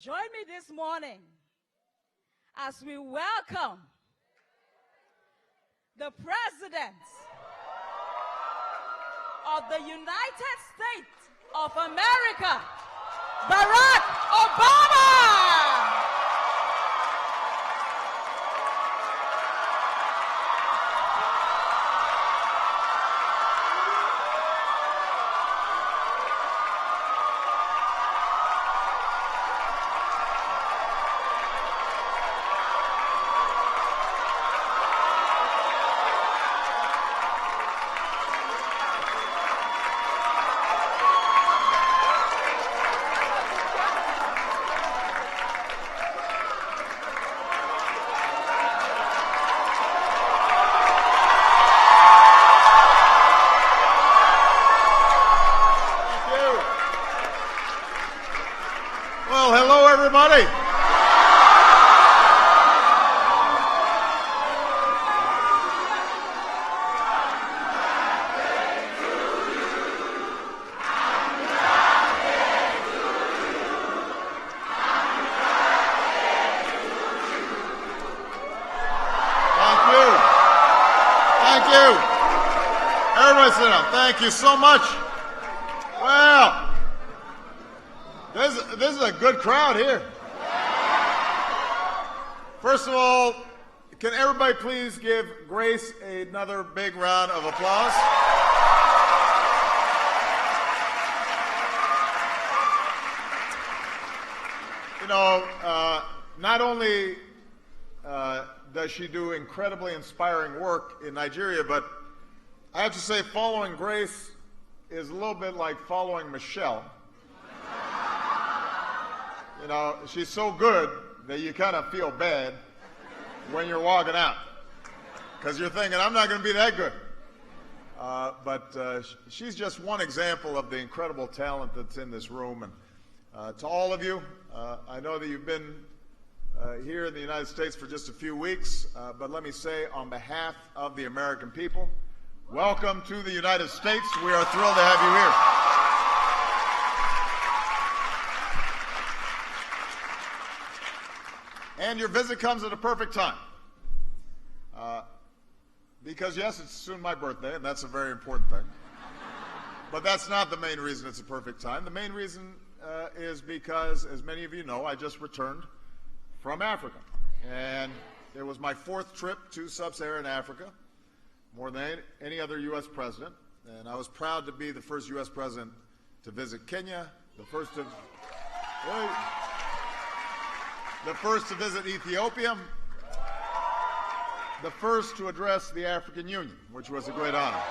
Join me this morning as we welcome the President of the United States of America, Barack Obama. Well, hello, everybody. Thank you. Everybody sit down. Thank you so much. Well, this is a good crowd here. First of all, can everybody please give Grace another big round of applause? You know, not only does she do incredibly inspiring work in Nigeria, but I have to say following Grace is a little bit like following Michelle. You know, she's so good that you kind of feel bad when you're walking out because you're thinking, I'm not going to be that good. But she's just one example of the incredible talent that's in this room. And to all of you, I know that you've been here in the United States for just a few weeks, but let me say on behalf of the American people, welcome to the United States. We are thrilled to have you here. And your visit comes at a perfect time. Because, yes, it's soon my birthday, and that's a very important thing. But that's not the main reason it's a perfect time. The main reason is because, as many of you know, I just returned from Africa. And it was my 4th trip to sub-Saharan Africa, more than any other U.S. president. And I was proud to be the first U.S. president to visit Kenya, the first to visit Ethiopia, the first to address the African Union, which was a great honor.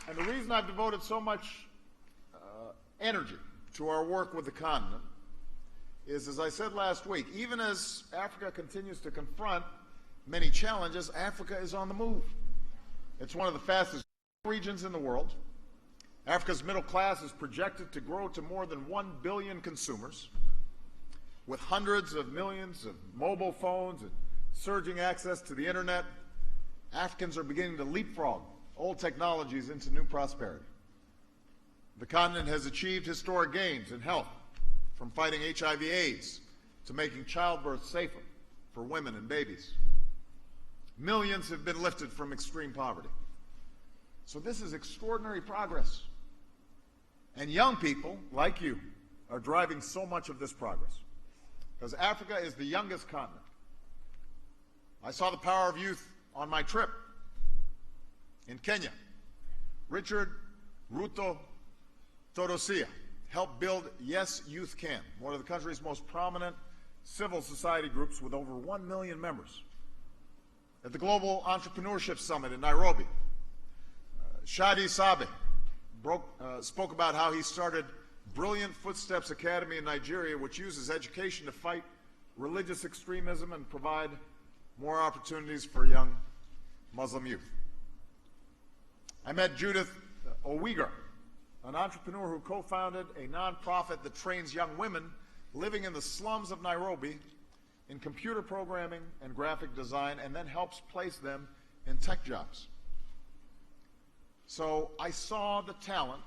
And the reason I've devoted so much energy to our work with the continent is, as I said last week, even as Africa continues to confront many challenges, Africa is on the move. It's one of the fastest regions in the world. Africa's middle class is projected to grow to more than 1 billion consumers, with hundreds of millions of mobile phones and surging access to the internet. Africans are beginning to leapfrog old technologies into new prosperity. The continent has achieved historic gains in health, from fighting HIV/AIDS to making childbirth safer for women and babies. Millions have been lifted from extreme poverty. So this is extraordinary progress. And young people, like you, are driving so much of this progress. Because Africa is the youngest continent. I saw the power of youth on my trip in Kenya. Richard Ruto Torosia helped build Yes Youth Can, one of the country's most prominent civil society groups with over 1 million members. At the Global Entrepreneurship Summit in Nairobi, Shadi Sabe spoke about how he started Brilliant Footsteps Academy in Nigeria, which uses education to fight religious extremism and provide more opportunities for young Muslim youth. I met Judith Owiga, an entrepreneur who co-founded a nonprofit that trains young women living in the slums of Nairobi in computer programming and graphic design, and then helps place them in tech jobs. So I saw the talent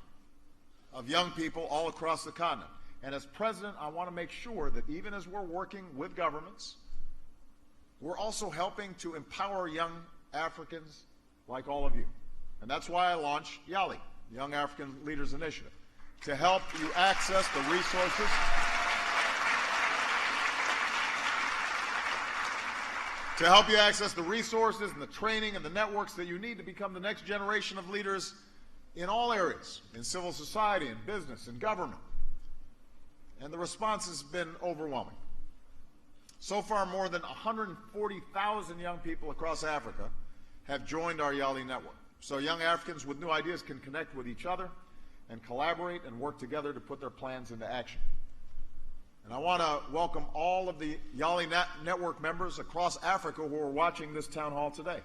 of young people all across the continent. And as president, I want to make sure that even as we're working with governments, we're also helping to empower young Africans like all of you. And that's why I launched YALI, Young African Leaders Initiative, to help you access the resources and the training and the networks that you need to become the next generation of leaders in all areas, in civil society, in business, in government. And the response has been overwhelming. So far, more than 140,000 young people across Africa have joined our YALI network. So young Africans with new ideas can connect with each other and collaborate and work together to put their plans into action. And I want to welcome all of the YALI network members across Africa who are watching this town hall today.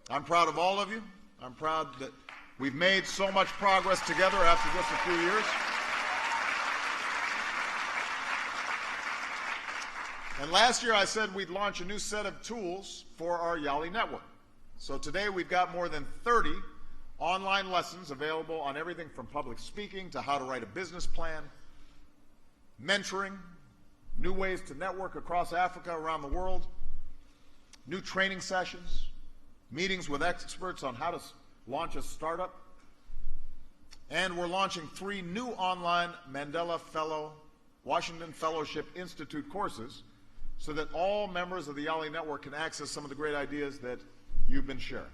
I'm proud of all of you. I'm proud that we've made so much progress together after just a few years. And last year I said we'd launch a new set of tools for our YALI network. So today we've got more than 30 online lessons available on everything from public speaking to how to write a business plan, mentoring, new ways to network across Africa, around the world, new training sessions, meetings with experts on how to launch a startup. And we're launching 3 new online Mandela Fellow Washington Fellowship Institute courses so that all members of the YALI network can access some of the great ideas that you've been sharing.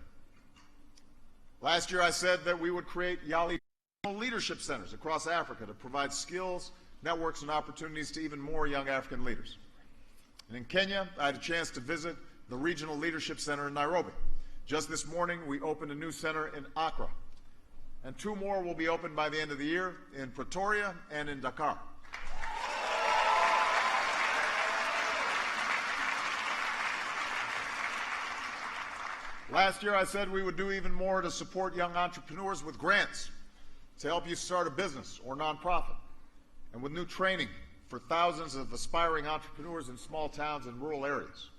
Last year I said that we would create YALI leadership centers across Africa to provide skills, networks, and opportunities to even more young African leaders. And in Kenya, I had a chance to visit the Regional Leadership Center in Nairobi. Just this morning, we opened a new center in Accra. And 2 more will be opened by the end of the year in Pretoria and in Dakar. Last year, I said we would do even more to support young entrepreneurs with grants to help you start a business or nonprofit, and with new training for thousands of aspiring entrepreneurs in small towns and rural areas.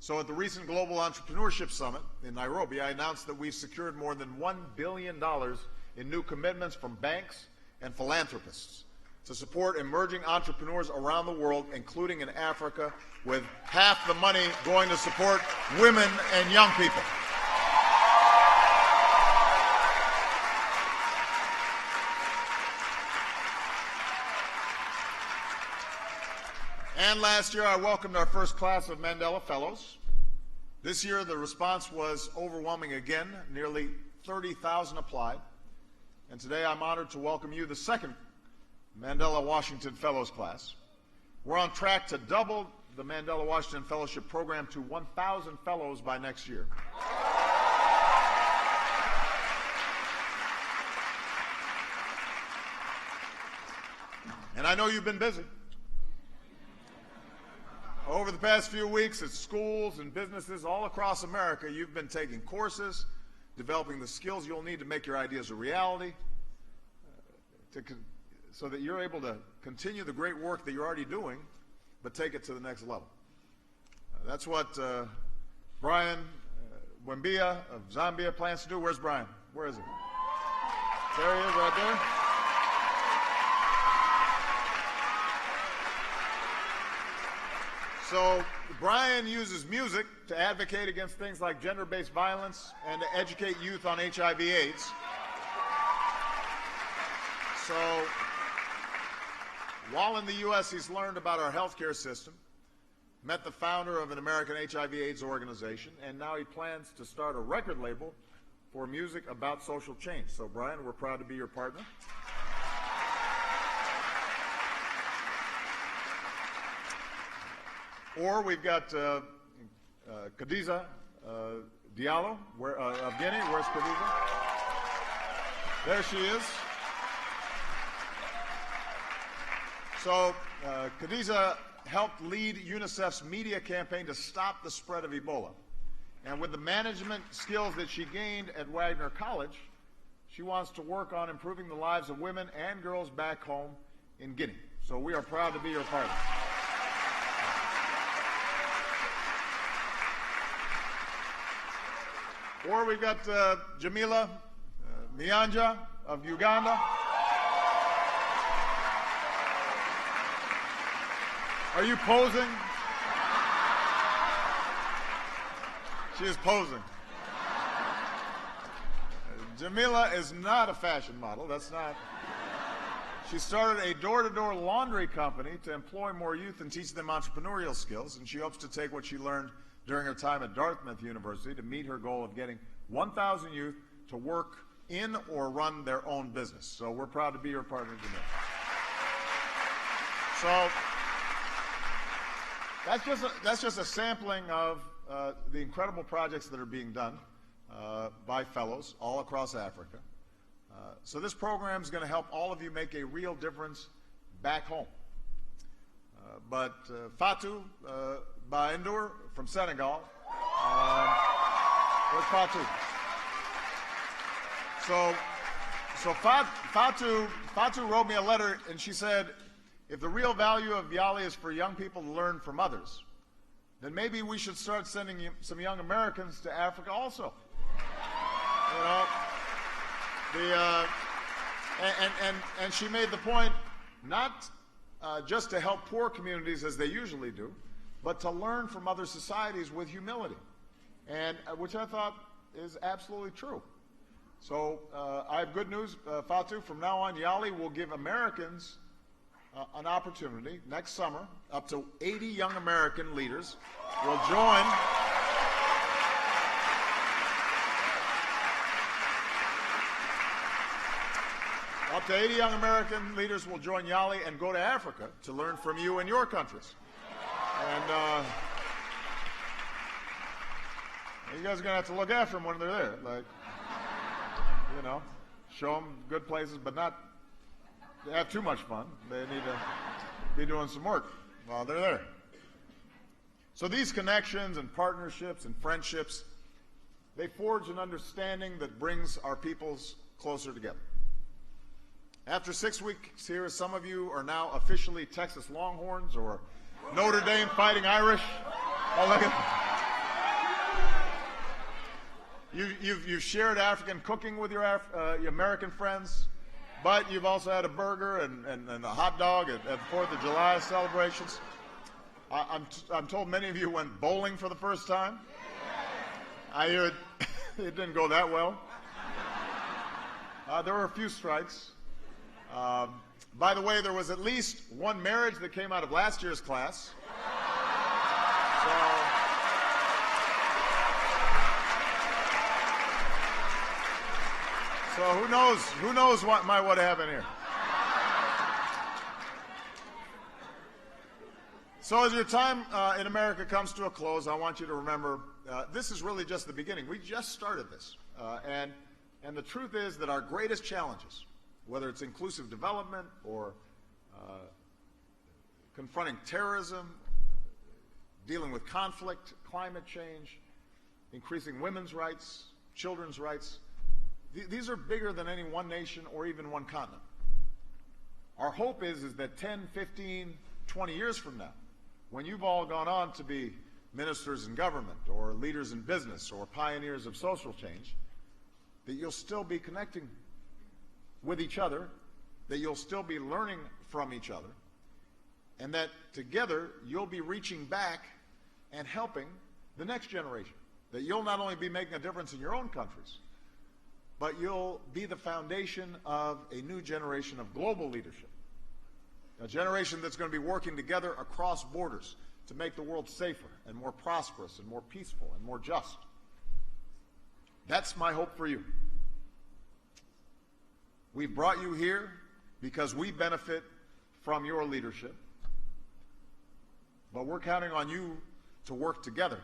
So at the recent Global Entrepreneurship Summit in Nairobi, I announced that we've secured more than $1 billion in new commitments from banks and philanthropists to support emerging entrepreneurs around the world, including in Africa, with half the money going to support women and young people. And last year, I welcomed our first class of Mandela Fellows. This year, the response was overwhelming again. Nearly 30,000 applied. And today, I'm honored to welcome you, the second Mandela Washington Fellows class. We're on track to double the Mandela Washington Fellowship program to 1,000 fellows by next year. And I know you've been busy. Over the past few weeks at schools and businesses all across America, you've been taking courses, developing the skills you'll need to make your ideas a reality, so that you're able to continue the great work that you're already doing, but take it to the next level. That's what Brian Wembia of Zambia plans to do. Where's Brian? Where is he? There he is, right there. So Brian uses music to advocate against things like gender-based violence and to educate youth on HIV/AIDS. So while in the U.S., he's learned about our healthcare system, met the founder of an American HIV/AIDS organization, and now he plans to start a record label for music about social change. So Brian, we're proud to be your partner. Or we've got Khadija Diallo of Guinea. Where's Khadija? There she is. So Khadija helped lead UNICEF's media campaign to stop the spread of Ebola. And with the management skills that she gained at Wagner College, she wants to work on improving the lives of women and girls back home in Guinea. So we are proud to be your partner. Or we've got Jamila Nyanja of Uganda. Are you posing? She is posing. Jamila is not a fashion model. That's not. She started a door-to-door laundry company to employ more youth and teach them entrepreneurial skills, and she hopes to take what she learned during her time at Dartmouth University to meet her goal of getting 1,000 youth to work in or run their own business. So we're proud to be your partner, Jamila. So that's just a sampling of the incredible projects that are being done by fellows all across Africa. So this program is going to help all of you make a real difference back home. But Fatou Baendour from Senegal, where's Fatou? So Fatou wrote me a letter, and she said, if the real value of Yali is for young people to learn from others, then maybe we should start sending some young Americans to Africa also. You know, and she made the point not just to help poor communities as they usually do, but to learn from other societies with humility, and which I thought is absolutely true. So I have good news, Fatou. From now on, Yali will give Americans an opportunity next summer. Up to 80 young American leaders will join. Up to 80 young American leaders will join Yali and go to Africa to learn from you and your countries. And you guys are going to have to look after them when they're there. Like, you know, show them good places, but not have too much fun. They need to be doing some work while they're there. So these connections and partnerships and friendships, they forge an understanding that brings our peoples closer together. After 6 weeks here, some of you are now officially Texas Longhorns or Notre Dame Fighting Irish. Oh, look at you've shared African cooking with your American friends, but you've also had a burger and a hot dog at 4th of July celebrations. I'm told many of you went bowling for the first time. I hear it didn't go that well. There were a few strikes. By the way, there was at least one marriage that came out of last year's class. So who knows what might would happen here. So as your time in America comes to a close, I want you to remember this is really just the beginning. We just started this. And the truth is that our greatest challenges, whether it's inclusive development or confronting terrorism, dealing with conflict, climate change, increasing women's rights, children's rights, these are bigger than any one nation or even one continent. Our hope is that 10, 15, 20 years from now, when you've all gone on to be ministers in government or leaders in business or pioneers of social change, that you'll still be connecting with each other, that you'll still be learning from each other, and that together you'll be reaching back and helping the next generation. That you'll not only be making a difference in your own countries, but you'll be the foundation of a new generation of global leadership. A generation that's going to be working together across borders to make the world safer and more prosperous and more peaceful and more just. That's my hope for you. We've brought you here because we benefit from your leadership, but we're counting on you to work together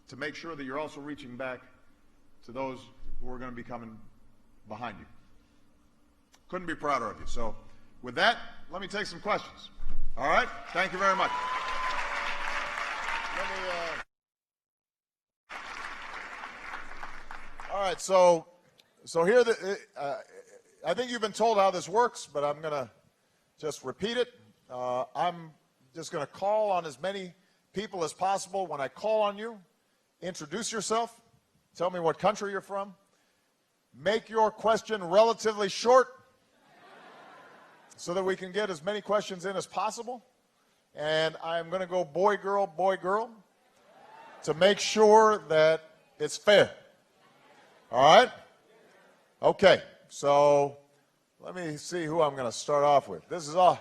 to make sure that you're also reaching back to those who are going to be coming behind you. Couldn't be prouder of you. So with that, let me take some questions. All right? Thank you very much. All right, so here, I think you've been told how this works, but I'm going to just repeat it. I'm just going to call on as many people as possible. When I call on you, introduce yourself. Tell me what country you're from. Make your question relatively short so that we can get as many questions in as possible. And I'm going to go boy, girl, to make sure that it's fair. All right? Okay, so let me see who I'm going to start off with. This is all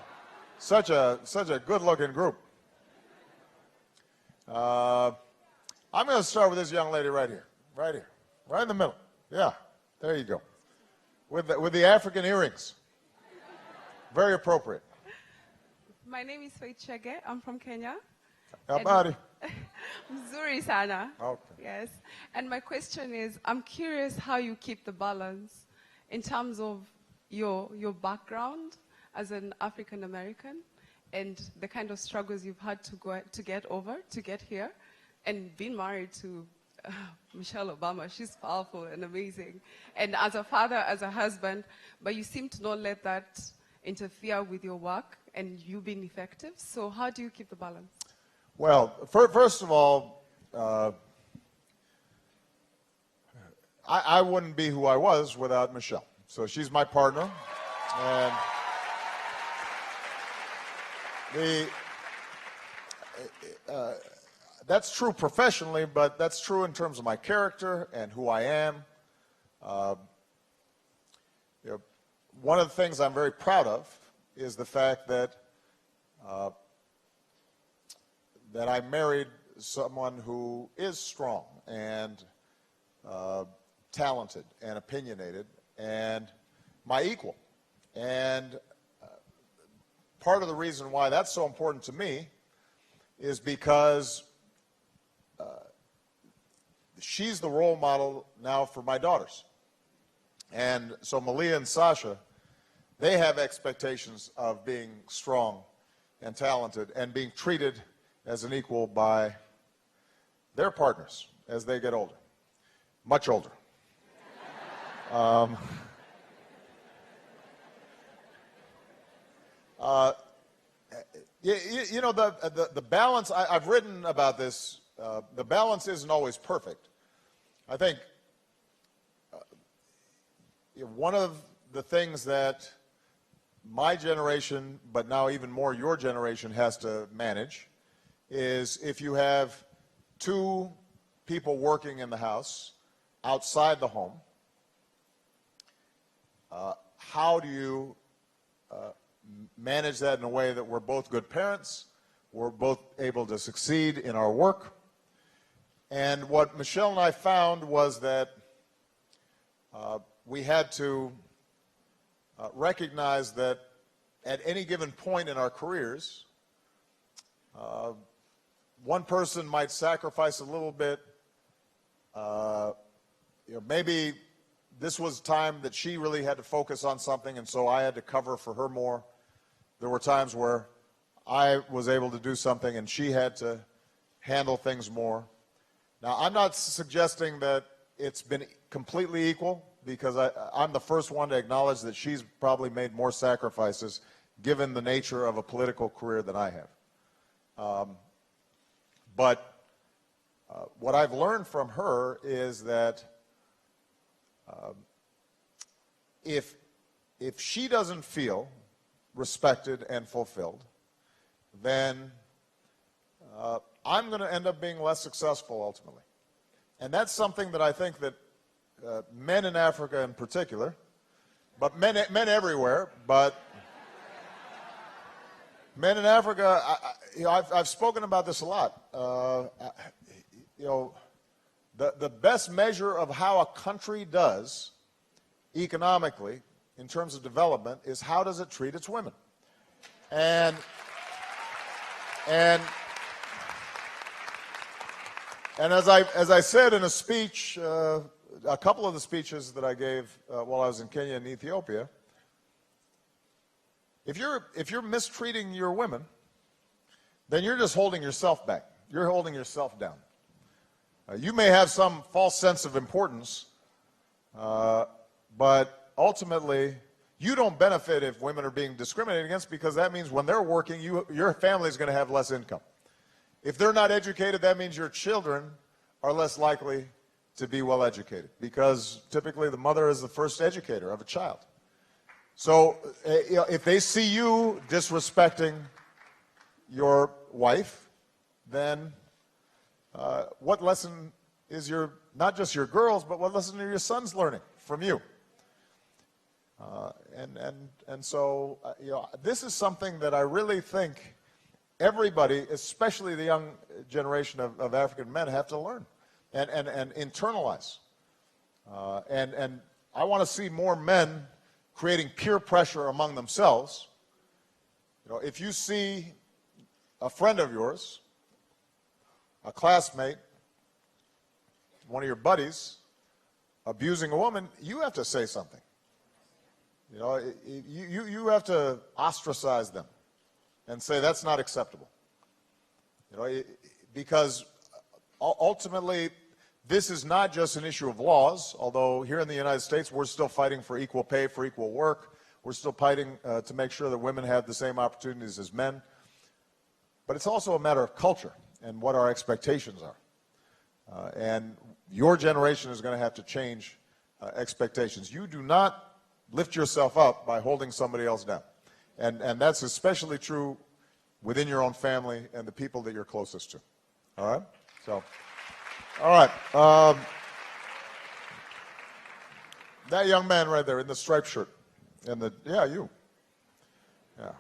such a good-looking group. I'm going to start with this young lady right here, right in the middle. Yeah, there you go. With the African earrings. Very appropriate. My name is Faith Chege. I'm from Kenya. Habari. Mzuri sana. Okay. Yes. And my question is, I'm curious how you keep the balance in terms of your background as an African American and the kind of struggles you've had to get over to get here, and being married to Michelle Obama. She's powerful and amazing. And as a father, as a husband, but you seem to not let that interfere with your work and you being effective. So how do you keep the balance? Well, first of all, I wouldn't be who I was without Michelle. So she's my partner. And that's true professionally, but that's true in terms of my character and who I am. One of the things I'm very proud of is the fact that that I married someone who is strong and talented and opinionated and my equal. And part of the reason why that's so important to me is because she's the role model now for my daughters. And so Malia and Sasha, they have expectations of being strong and talented and being treated as an equal by their partners as they get older, much older. You know, the balance, I've written about this, the balance isn't always perfect. I think one of the things that my generation, but now even more your generation, has to manage is if you have two people working in the house outside the home, how do you manage that in a way that we're both good parents, we're both able to succeed in our work? And what Michelle and I found was that we had to recognize that at any given point in our careers, one person might sacrifice a little bit. Maybe this was time that she really had to focus on something, and so I had to cover for her more. There were times where I was able to do something and she had to handle things more. Now, I'm not suggesting that it's been completely equal, because I'm the first one to acknowledge that she's probably made more sacrifices given the nature of a political career than I have. But what I've learned from her is that if she doesn't feel respected and fulfilled, then I'm going to end up being less successful ultimately. And that's something that I think that men in Africa in particular, but men everywhere, but men in Africa, I've spoken about this a lot. The best measure of how a country does economically in terms of development is how does it treat its women. And as I said in a speech, a couple of the speeches that I gave while I was in Kenya and Ethiopia, if you're mistreating your women, then you're just holding yourself back. You're holding yourself down. You may have some false sense of importance, but ultimately you don't benefit if women are being discriminated against, because that means when they're working, your family is going to have less income. If they're not educated, that means your children are less likely to be well educated, because typically the mother is the first educator of a child. So if they see you disrespecting your wife, then what lesson is not just your girls, but what lesson are your sons learning from you? And so, this is something that I really think everybody, especially the young generation of African men, have to learn and internalize. And I want to see more men creating peer pressure among themselves. If you see a friend of yours, a classmate, one of your buddies, abusing a woman, you have to say something. You have to ostracize them and say that's not acceptable. Because ultimately, this is not just an issue of laws, although here in the United States, we're still fighting for equal pay for equal work. We're still fighting to make sure that women have the same opportunities as men. But it's also a matter of culture and what our expectations are. And your generation is going to have to change expectations. You do not lift yourself up by holding somebody else down. And that's especially true within your own family and the people that you're closest to. All right? So, all right. That young man right there in the striped shirt. Yeah, you. Yeah.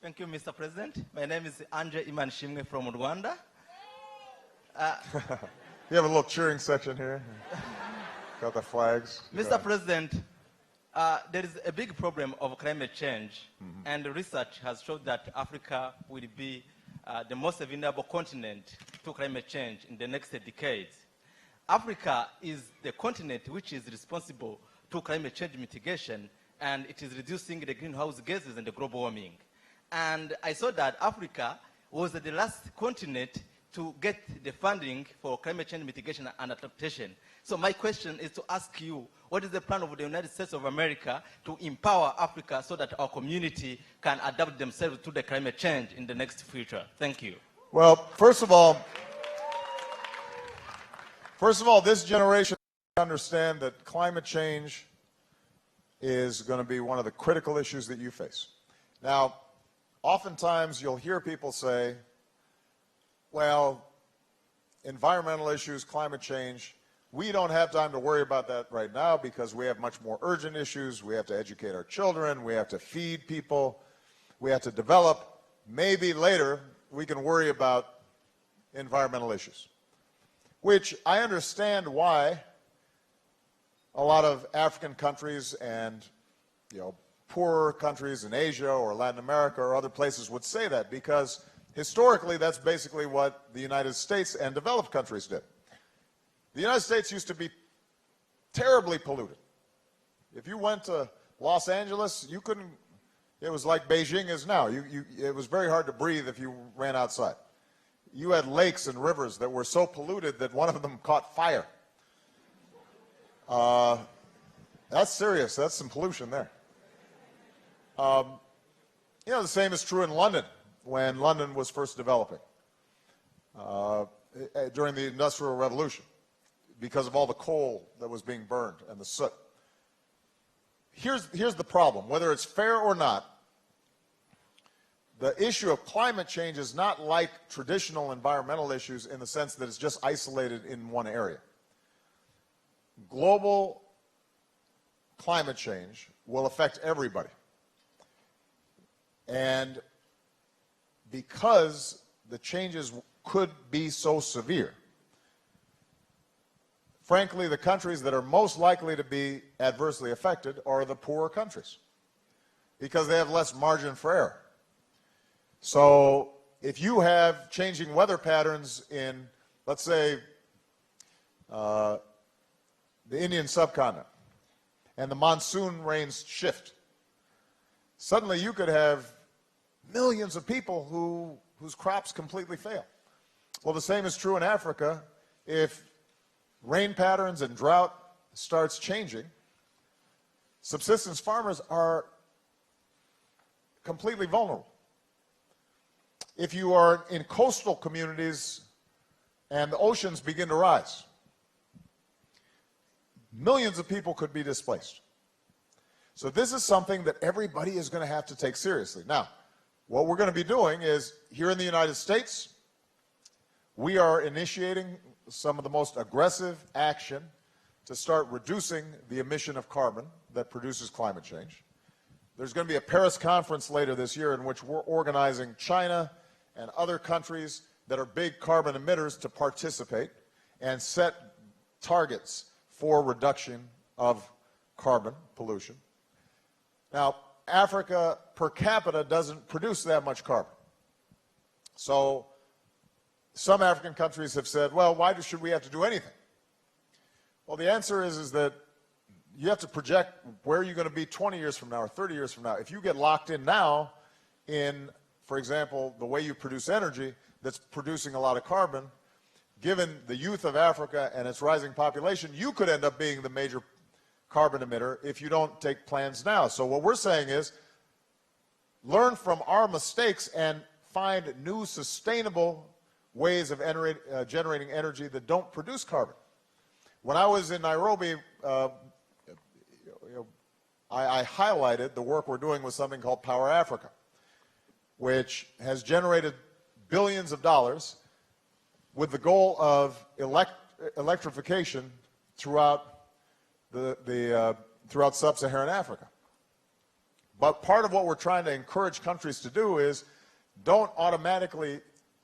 Thank you, Mr. President. My name is Andre Imanishimwe from Rwanda. You have a little cheering section here. Got the flags. Mr. President, there is a big problem of climate change, and research has showed that Africa will be the most vulnerable continent to climate change in the next decades. Africa is the continent which is responsible to climate change mitigation, and it is reducing the greenhouse gases and the global warming. And I saw that Africa was the last continent to get the funding for climate change mitigation and adaptation. So my question is to ask you, what is the plan of the United States of America to empower Africa so that our community can adapt themselves to the climate change in the next future? Thank you. Well, first of all, this generation understand that climate change is going to be one of the critical issues that you face. Now, oftentimes you'll hear people say, well, environmental issues, climate change, we don't have time to worry about that right now because we have much more urgent issues. We have to educate our children. We have to feed people. We have to develop. Maybe later we can worry about environmental issues, which I understand why a lot of African countries and poorer countries in Asia or Latin America or other places would say that, because historically that's basically what the United States and developed countries did. The United States used to be terribly polluted. If you went to Los Angeles, you couldn't, it was like Beijing is now. It was very hard to breathe if you ran outside. You had lakes and rivers that were so polluted that one of them caught fire. That's serious. That's some pollution there. The same is true in London when London was first developing during the Industrial Revolution, because of all the coal that was being burned and the soot. Here's the problem. Whether it's fair or not, the issue of climate change is not like traditional environmental issues in the sense that it's just isolated in one area. Global climate change will affect everybody. And because the changes could be so severe, frankly, the countries that are most likely to be adversely affected are the poorer countries, because they have less margin for error. So if you have changing weather patterns in, let's say, the Indian subcontinent, and the monsoon rains shift, suddenly you could have millions of people whose crops completely fail. Well, the same is true in Africa. If rain patterns and drought starts changing, subsistence farmers are completely vulnerable. If you are in coastal communities and the oceans begin to rise, millions of people could be displaced. So this is something that everybody is going to have to take seriously. Now, what we're going to be doing is, here in the United States, we are initiating some of the most aggressive action to start reducing the emission of carbon that produces climate change. There's going to be a Paris conference later this year in which we're organizing China and other countries that are big carbon emitters to participate and set targets for reduction of carbon pollution. Now, Africa per capita doesn't produce that much carbon. So some African countries have said, well, why should we have to do anything? Well, the answer is that you have to project where you're going to be 20 years from now or 30 years from now. If you get locked in now in, for example, the way you produce energy that's producing a lot of carbon, given the youth of Africa and its rising population, you could end up being the major carbon emitter if you don't take plans now. So what we're saying is, learn from our mistakes and find new sustainable ways of generating energy that don't produce carbon. When I was in Nairobi, I highlighted the work we're doing with something called Power Africa, which has generated billions of dollars with the goal of electrification throughout throughout sub-Saharan Africa. But part of what we're trying to encourage countries to do is don't automatically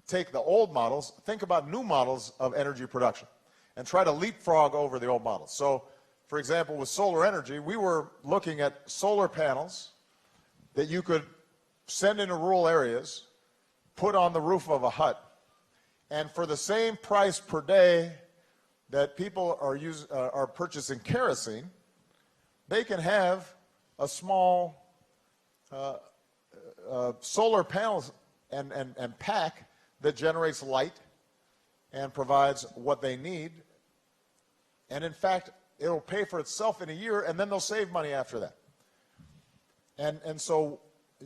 take the old models, think about new models of energy production and try to leapfrog over the old models. So, for example, with solar energy, we were looking at solar panels that you could send into rural areas, put on the roof of a hut, and for the same price per day that people are purchasing kerosene, they can have a small solar panels and pack that generates light and provides what they need. And in fact, it'll pay for itself in a year, and then they'll save money after that. And so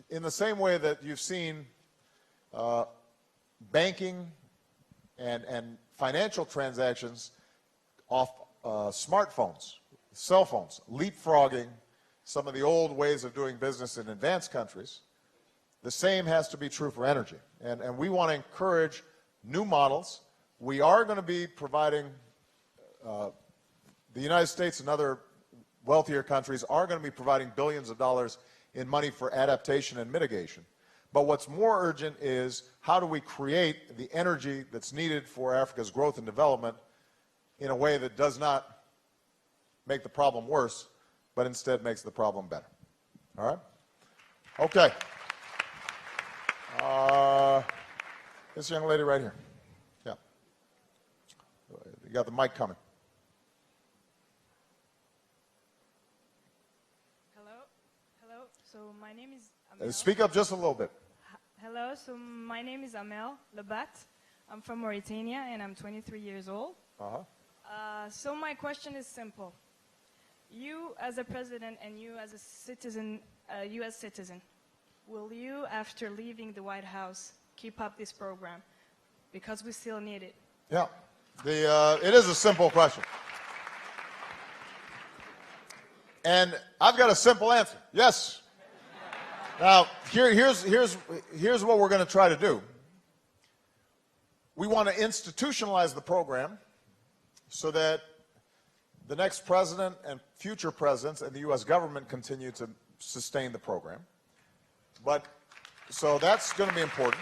in the same way that you've seen banking and financial transactions off smartphones, cell phones, leapfrogging some of the old ways of doing business in advanced countries, the same has to be true for energy. And we want to encourage new models. We are going to be providing, the United States and other wealthier countries are going to be providing billions of dollars in money for adaptation and mitigation. But what's more urgent is how do we create the energy that's needed for Africa's growth and development in a way that does not make the problem worse, but instead makes the problem better. All right? Okay. This young lady right here. Yeah. You got the mic coming. Hello. So my name is Amel. Speak up just a little bit. Hello. So my name is Amel Labat. I'm from Mauritania, and I'm 23 years old. So my question is simple. You as a president and you as a citizen, a U.S. citizen, will you, after leaving the White House, keep up this program? Because we still need it. Yeah. It is a simple question. And I've got a simple answer. Yes. Now, here's what we're going to try to do. We want to institutionalize the program so that the next president and future presidents and the U.S. government continue to sustain the program. But, so that's going to be important.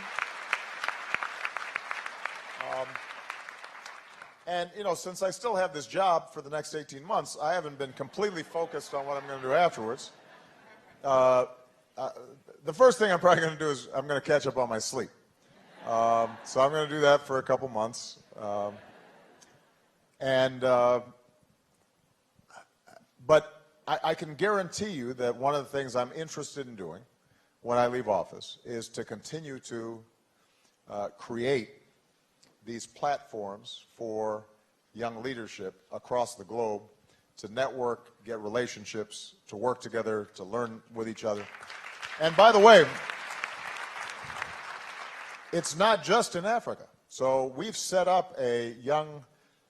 And, you know, since I still have this job for the next 18 months, I haven't been completely focused on what I'm going to do afterwards. The first thing I'm probably going to do is I'm going to catch up on my sleep. So I'm going to do that for a couple months. But I can guarantee you that one of the things I'm interested in doing when I leave office is to continue to create these platforms for young leadership across the globe to network, get relationships, to work together, to learn with each other. And by the way, it's not just in Africa. So we've set up a young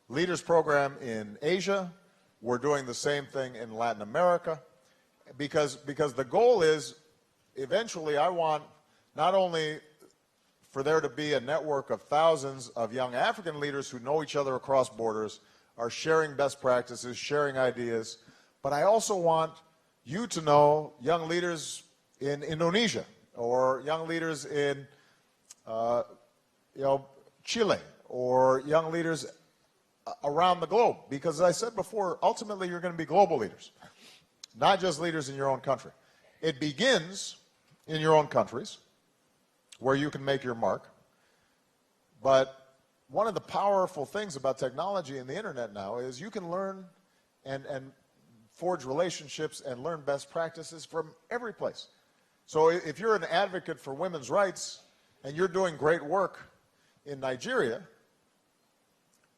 leaders program in Asia. We're doing the same thing in Latin America. because the goal is, eventually I want not only for there to be a network of thousands of young African leaders who know each other across borders, are sharing best practices, sharing ideas, but I also want you to know young leaders in Indonesia or young leaders in Chile or young leaders around the globe. Because as I said before, ultimately you're going to be global leaders, not just leaders in your own country. It begins in your own countries where you can make your mark. But one of the powerful things about technology and the internet now is you can learn and forge relationships and learn best practices from every place. So if you're an advocate for women's rights and you're doing great work in Nigeria,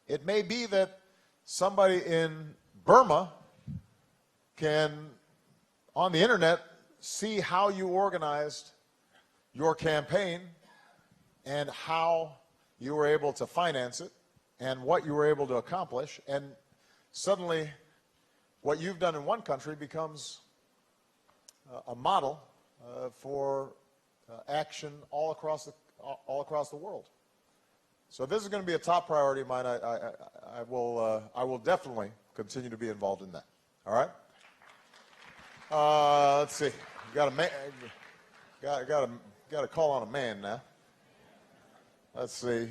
it may be that somebody in Burma can, on the internet, see how you organized your campaign and how you were able to finance it and what you were able to accomplish, and suddenly what you've done in one country becomes a model for action all across the world. So this is going to be a top priority of mine. I will definitely continue to be involved in that. All right. Let's see. Got a man. Got to call on a man now. Let's see.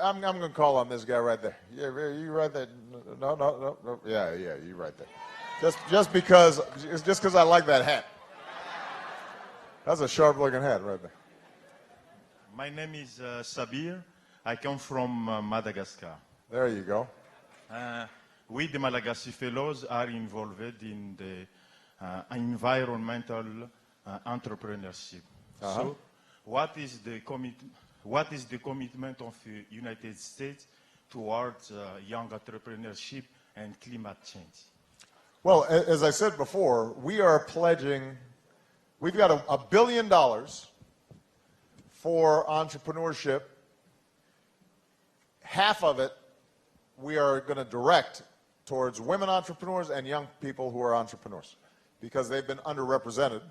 I'm going to call on this guy right there. Yeah, you right there. No. Yeah, you right there. Just because I like that hat. That's a sharp-looking hat right there. My name is Sabir. I come from Madagascar. There you go. We, the Malagasy Fellows, are involved in the environmental entrepreneurship. So, what is the commitment of the United States towards young entrepreneurship and climate change? Well, as I said before, we are pledging. We've got $1 billion for entrepreneurship. Half of it we are going to direct towards women entrepreneurs and young people who are entrepreneurs, because they've been underrepresented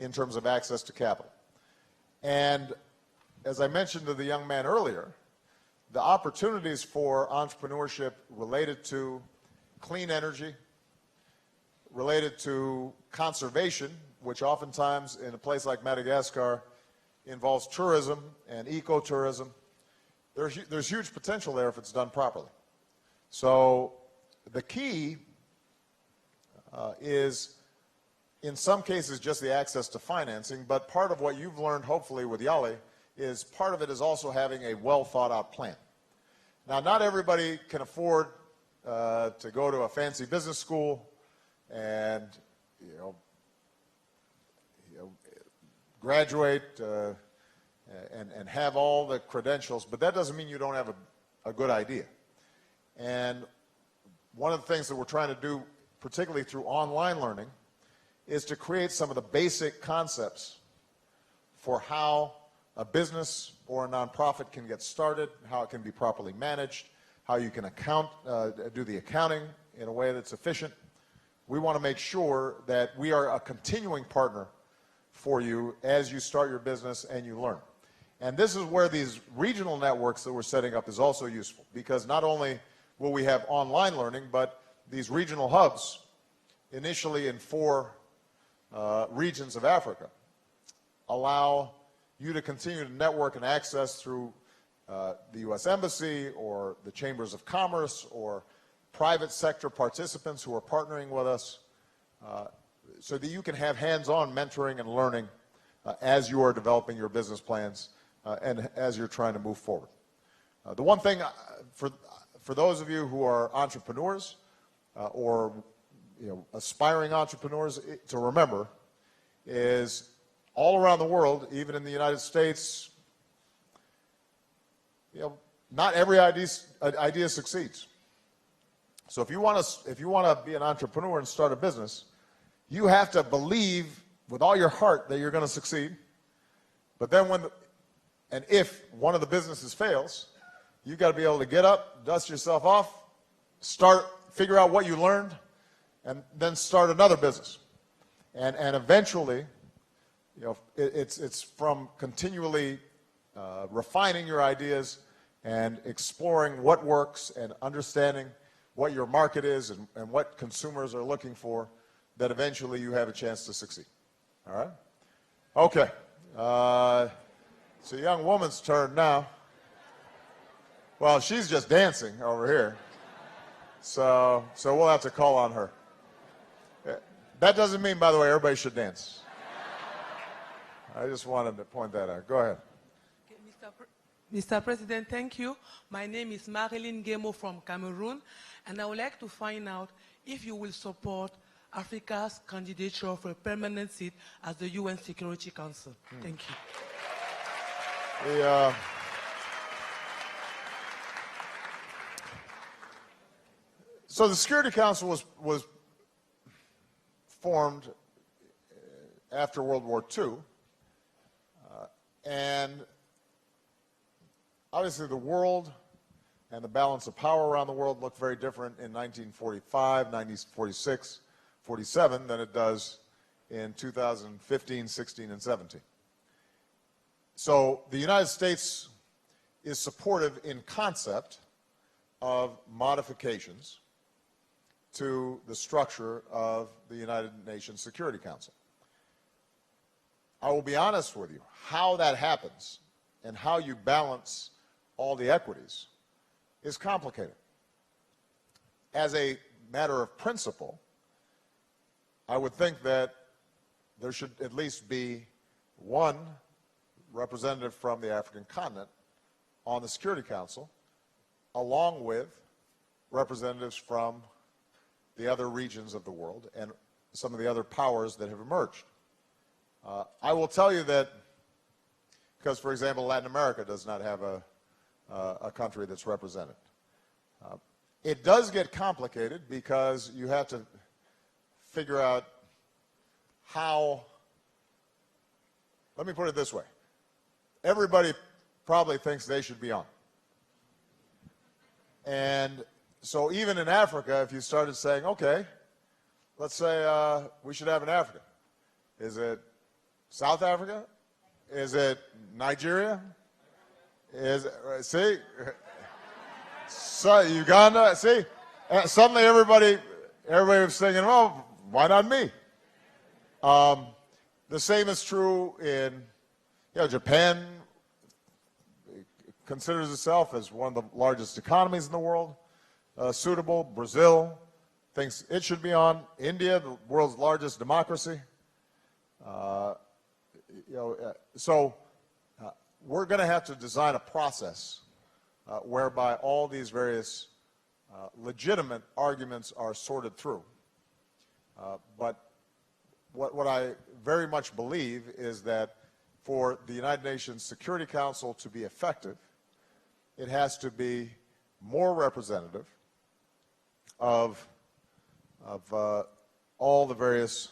in terms of access to capital. And as I mentioned to the young man earlier, the opportunities for entrepreneurship related to clean energy, related to conservation, which oftentimes in a place like Madagascar involves tourism and ecotourism, there's huge potential there if it's done properly. So the key is, in some cases, just the access to financing, but part of what you've learned, hopefully, with Yali, is part of it is also having a well-thought-out plan. Now, not everybody can afford to go to a fancy business school and, graduate and have all the credentials, but that doesn't mean you don't have a good idea. And one of the things that we're trying to do, particularly through online learning, is to create some of the basic concepts for how a business or a nonprofit can get started, how it can be properly managed, how you can do the accounting in a way that's efficient. We want to make sure that we are a continuing partner for you as you start your business and you learn. And this is where these regional networks that we're setting up is also useful, because not only will we have online learning, but these regional hubs, initially in 4 regions of Africa, allow you to continue to network and access through the U.S. Embassy or the Chambers of Commerce or private sector participants who are partnering with us, so that you can have hands-on mentoring and learning as you are developing your business plans and as you're trying to move forward. The one thing for those of you who are entrepreneurs or aspiring entrepreneurs to remember is, all around the world, even in the United States, not every idea succeeds. So if you want to be an entrepreneur and start a business, you have to believe with all your heart that you're going to succeed. But then if one of the businesses fails, you've got to be able to get up, dust yourself off, start figure out what you learned, and then start another business. And eventually, you know, it's from continually refining your ideas and exploring what works and understanding what your market is and what consumers are looking for, that eventually you have a chance to succeed. All right? Okay. It's a young woman's turn now. Well, she's just dancing over here. So we'll have to call on her. That doesn't mean, by the way, everybody should dance. I just wanted to point that out. Go ahead. Mr. President, thank you. My name is Marilyn Gemo from Cameroon, and I would like to find out if you will support Africa's candidature for a permanent seat as the UN Security Council. Thank you. So the Security Council was formed after World War II, and obviously the world and the balance of power around the world looked very different in 1945, 1946, 47 than it does in 2015, 16, and 17. So the United States is supportive in concept of modifications to the structure of the United Nations Security Council. I will be honest with you, how that happens and how you balance all the equities is complicated. As a matter of principle, I would think that there should at least be one representative from the African continent on the Security Council, along with representatives from the other regions of the world and some of the other powers that have emerged. I will tell you that, because, for example, Latin America does not have a country that's represented. It does get complicated because you have to figure out how, let me put it this way. Everybody probably thinks they should be on. And so even in Africa, if you started saying, okay, let's say we should have an African. Is it South Africa? Is it Nigeria? Is it, see? So Uganda, see? Suddenly everybody was thinking, well, why not me? The same is true in, Japan considers itself as one of the largest economies in the world. Suitable. Brazil thinks it should be on. India, the world's largest democracy. So we're going to have to design a process whereby all these various legitimate arguments are sorted through. But what I very much believe is that for the United Nations Security Council to be effective, it has to be more representative of all the various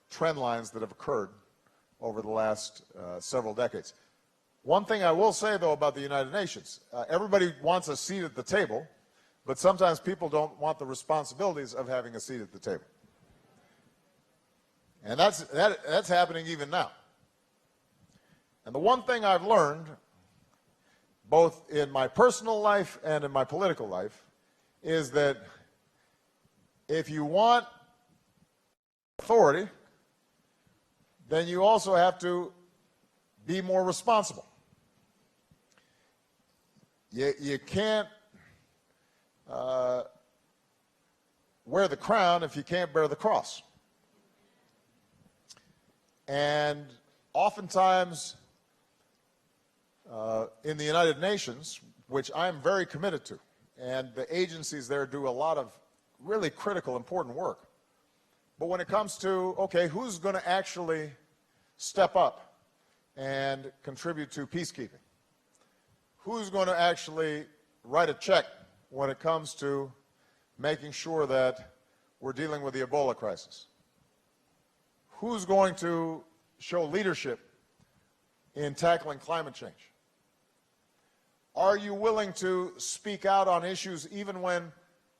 trend lines that have occurred over the last several decades. One thing I will say, though, about the United Nations, everybody wants a seat at the table, but sometimes people don't want the responsibilities of having a seat at the table. And that's happening even now. And the one thing I've learned, both in my personal life and in my political life, is that if you want authority, then you also have to be more responsible. You can't wear the crown if you can't bear the cross. And oftentimes in the United Nations, which I'm very committed to, and the agencies there do a lot of really critical, important work. But when it comes to, okay, who's going to actually step up and contribute to peacekeeping? Who's going to actually write a check when it comes to making sure that we're dealing with the Ebola crisis? Who's going to show leadership in tackling climate change? Are you willing to speak out on issues even when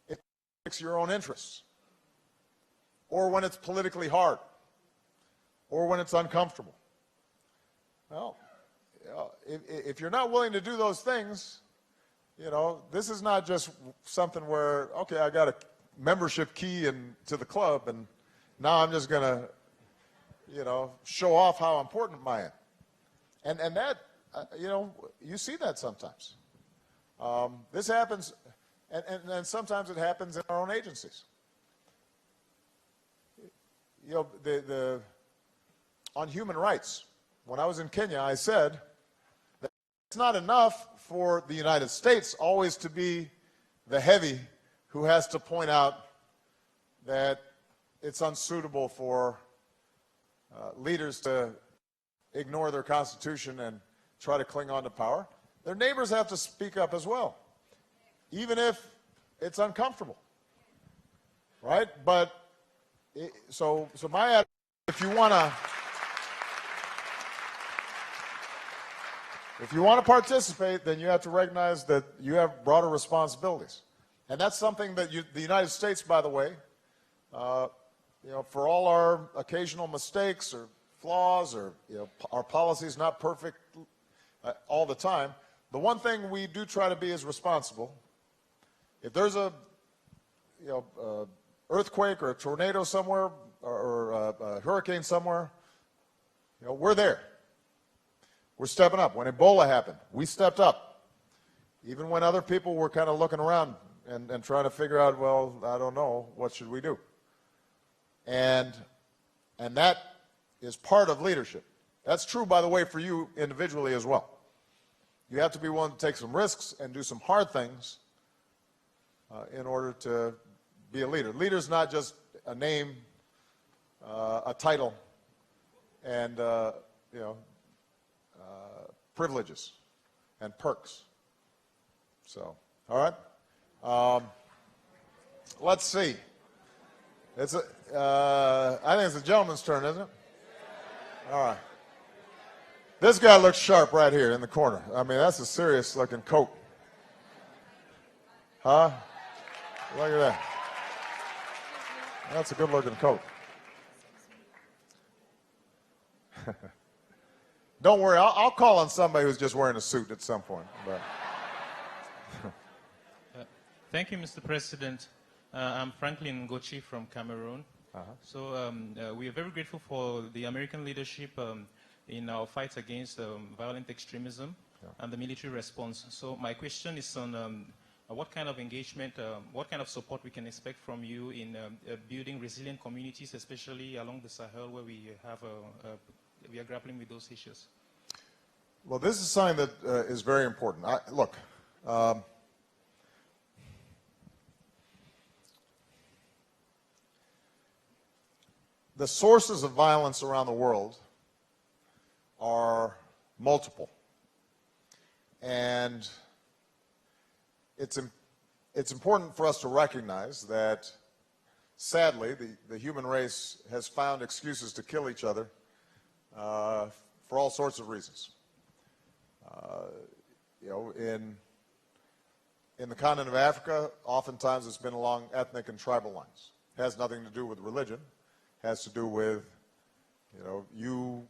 it your own interests, or when it's politically hard, or when it's uncomfortable. Well, if you're not willing to do those things, you know, this is not just something where, okay, I got a membership key to the club, and now I'm just going to, you know, show off how important I am. And that, you know, you see that sometimes. This happens, and sometimes it happens in our own agencies. You know, on human rights, when I was in Kenya, I said that it's not enough for the United States always to be the heavy who has to point out that it's unsuitable for leaders to ignore their constitution and try to cling on to power. Their neighbors have to speak up as well, even if it's uncomfortable, right? But so my attitude, if you want to participate, then you have to recognize that you have broader responsibilities, and that's something that the United States, by the way, you know, for all our occasional mistakes or flaws, or you know, our policies not perfect all the time, the one thing we do try to be is responsible. If there's a, you know, earthquake or a tornado somewhere, or a hurricane somewhere, you know, we're there. We're stepping up. When Ebola happened, we stepped up. Even when other people were kind of looking around and trying to figure out, well, I don't know, what should we do? And that is part of leadership. That's true, by the way, for you individually as well. You have to be willing to take some risks and do some hard things in order to be a leader. Leader's not just a name, a title, and you know, privileges and perks. So, all right. Let's see. It's I think it's the gentleman's turn, isn't it? All right. This guy looks sharp right here in the corner. I mean, that's a serious looking coat. Huh? Look at that. That's a good looking coat. Don't worry, I'll call on somebody who's just wearing a suit at some point. But. Thank you, Mr. President. I'm Franklin Ngochi from Cameroon. So we are very grateful for the American leadership in our fight against violent extremism and the military response. So my question is on what kind of engagement, what kind of support we can expect from you in building resilient communities, especially along the Sahel, where we are grappling with those issues. Well, this is something that is very important. Look, the sources of violence around the world are multiple. And it's important for us to recognize that, sadly, the human race has found excuses to kill each other for all sorts of reasons. You know, in the continent of Africa, oftentimes it's been along ethnic and tribal lines. It has nothing to do with religion. It has to do with, you know, you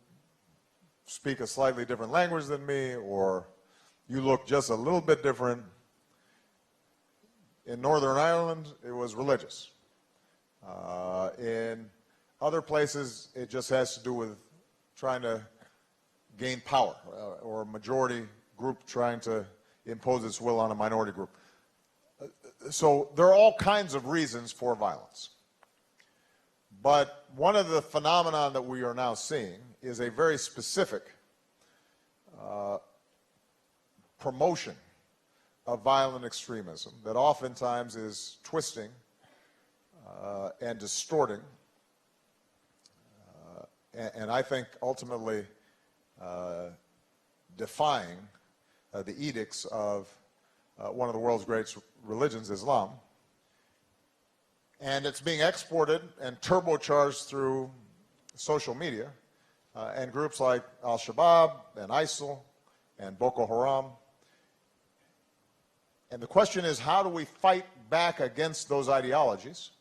speak a slightly different language than me, or you look just a little bit different. In Northern Ireland, it was religious. In other places, it just has to do with trying to gain power, or a majority group trying to impose its will on a minority group. So there are all kinds of reasons for violence. But one of the phenomena that we are now seeing is a very specific promotion of violent extremism that oftentimes is twisting and distorting, and I think ultimately defying the edicts of one of the world's great religions, Islam. And it's being exported and turbocharged through social media and groups like Al-Shabaab and ISIL and Boko Haram. And the question is, how do we fight back against those ideologies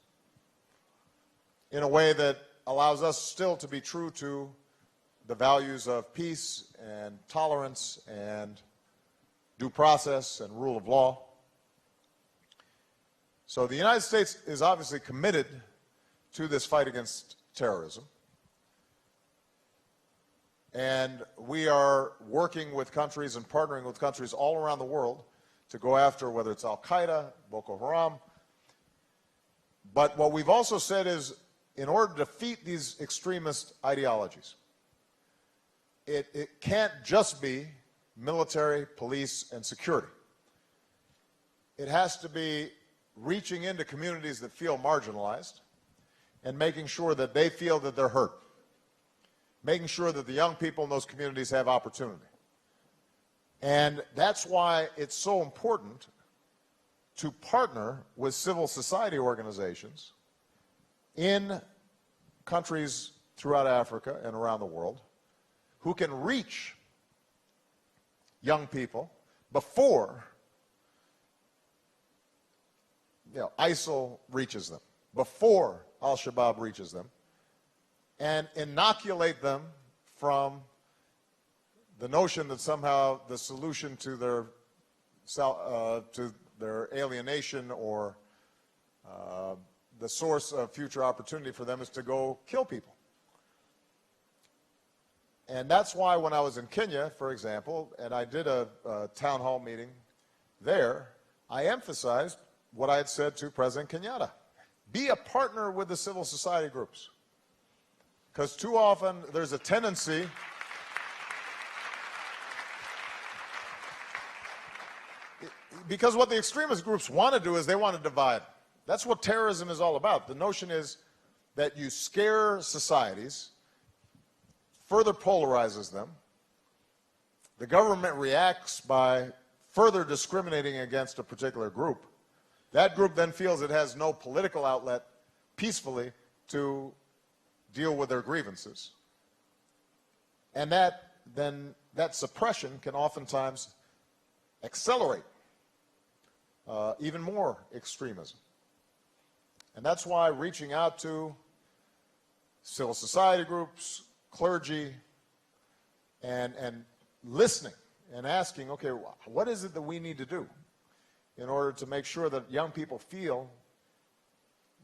in a way that allows us still to be true to the values of peace and tolerance and due process and rule of law. So the United States is obviously committed to this fight against terrorism. And we are working with countries and partnering with countries all around the world to go after whether it's Al-Qaeda, Boko Haram. But what we've also said is, in order to defeat these extremist ideologies, it can't just be military, police, and security. It has to be reaching into communities that feel marginalized and making sure that they feel that they're heard, making sure that the young people in those communities have opportunity. And that's why it's so important to partner with civil society organizations in countries throughout Africa and around the world who can reach young people before ISIL reaches them, before Al-Shabaab reaches them, and inoculate them from the notion that somehow the solution to their alienation or the source of future opportunity for them is to go kill people. And that's why when I was in Kenya, for example, and I did a town hall meeting there, I emphasized what I had said to President Kenyatta. Be a partner with the civil society groups. Because too often there's a tendency because what the extremist groups want to do is they want to divide. That's what terrorism is all about. The notion is that you scare societies, further polarizes them. The government reacts by further discriminating against a particular group. That group then feels it has no political outlet peacefully to deal with their grievances. And that suppression can oftentimes accelerate even more extremism. And that's why reaching out to civil society groups, clergy, and listening and asking, okay, what is it that we need to do in order to make sure that young people feel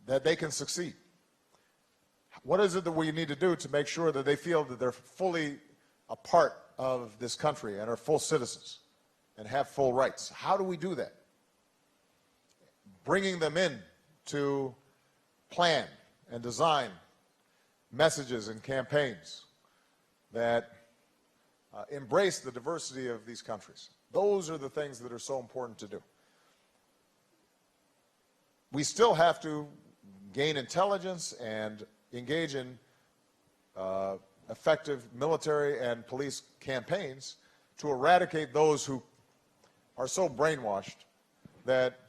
that they can succeed? What is it that we need to do to make sure that they feel that they're fully a part of this country and are full citizens and have full rights? How do we do that? Bringing them in to plan and design messages and campaigns that embrace the diversity of these countries. Those are the things that are so important to do. We still have to gain intelligence and engage in effective military and police campaigns to eradicate those who are so brainwashed that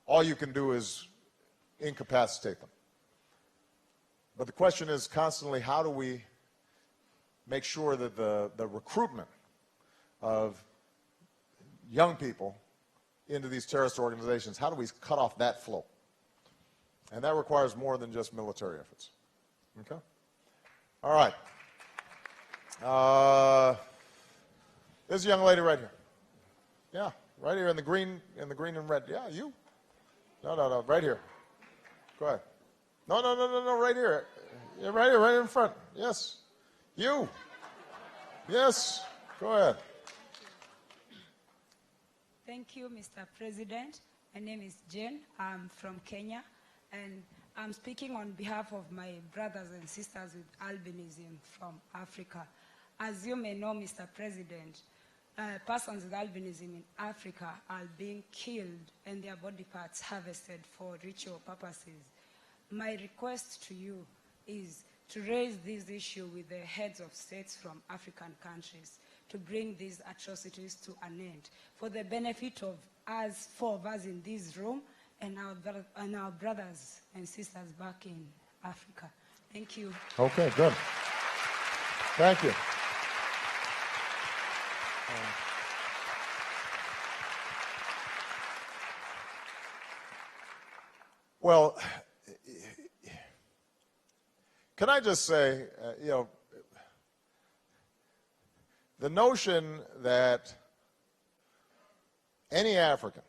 all you can do is incapacitate them. But the question is constantly, how do we make sure that the recruitment of young people into these terrorist organizations, how do we cut off that flow? And that requires more than just military efforts. Okay? All right. There's a young lady right here. Yeah, right here in the green and red. Yeah, you. No, right here. Go ahead. No, right here. Yeah, right here, right in front. Yes. You. Yes. Go ahead. Thank you, Mr. President. My name is Jane. I'm from Kenya, and I'm speaking on behalf of my brothers and sisters with albinism from Africa. As you may know, Mr. President, persons with albinism in Africa are being killed and their body parts harvested for ritual purposes. My request to you is to raise this issue with the heads of states from African countries to bring these atrocities to an end for the benefit of us, four of us in this room, and our brothers and sisters back in Africa. Thank you. Okay, good. Thank you. Well, can I just say, the notion that any African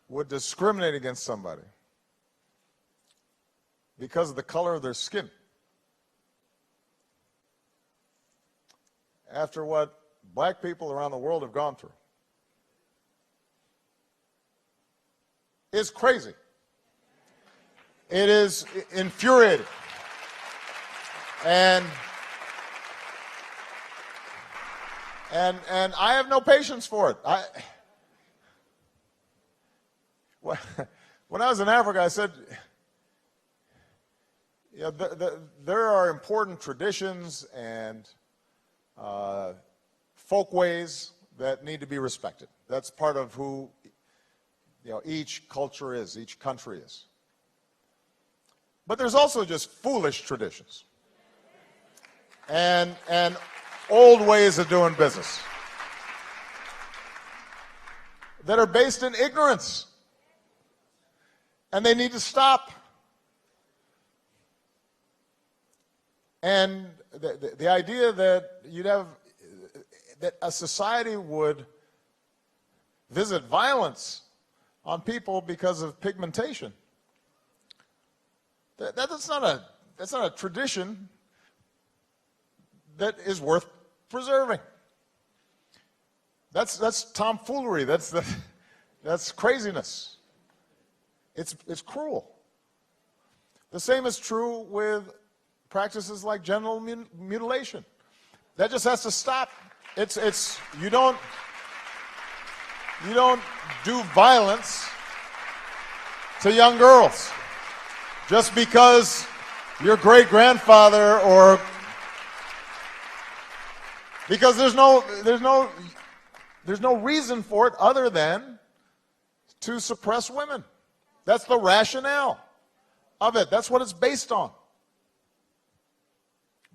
would discriminate against somebody because of the color of their skin, after what black people around the world have gone through, is crazy. It is infuriating. And I have no patience for it. When I was in Africa, I said, there are important traditions and folkways that need to be respected. That's part of who each culture is, each country is. But there's also just foolish traditions and old ways of doing business that are based in ignorance, and they need to stop. And the idea that that a society would visit violence on people because of pigmentation, that's not a tradition that is worth preserving. That's tomfoolery. That's craziness. It's cruel. The same is true with practices like genital mutilation. That just has to stop. You don't do violence to young girls just because your great-grandfather or because there's no reason for it other than to suppress women. That's the rationale of it. That's what it's based on.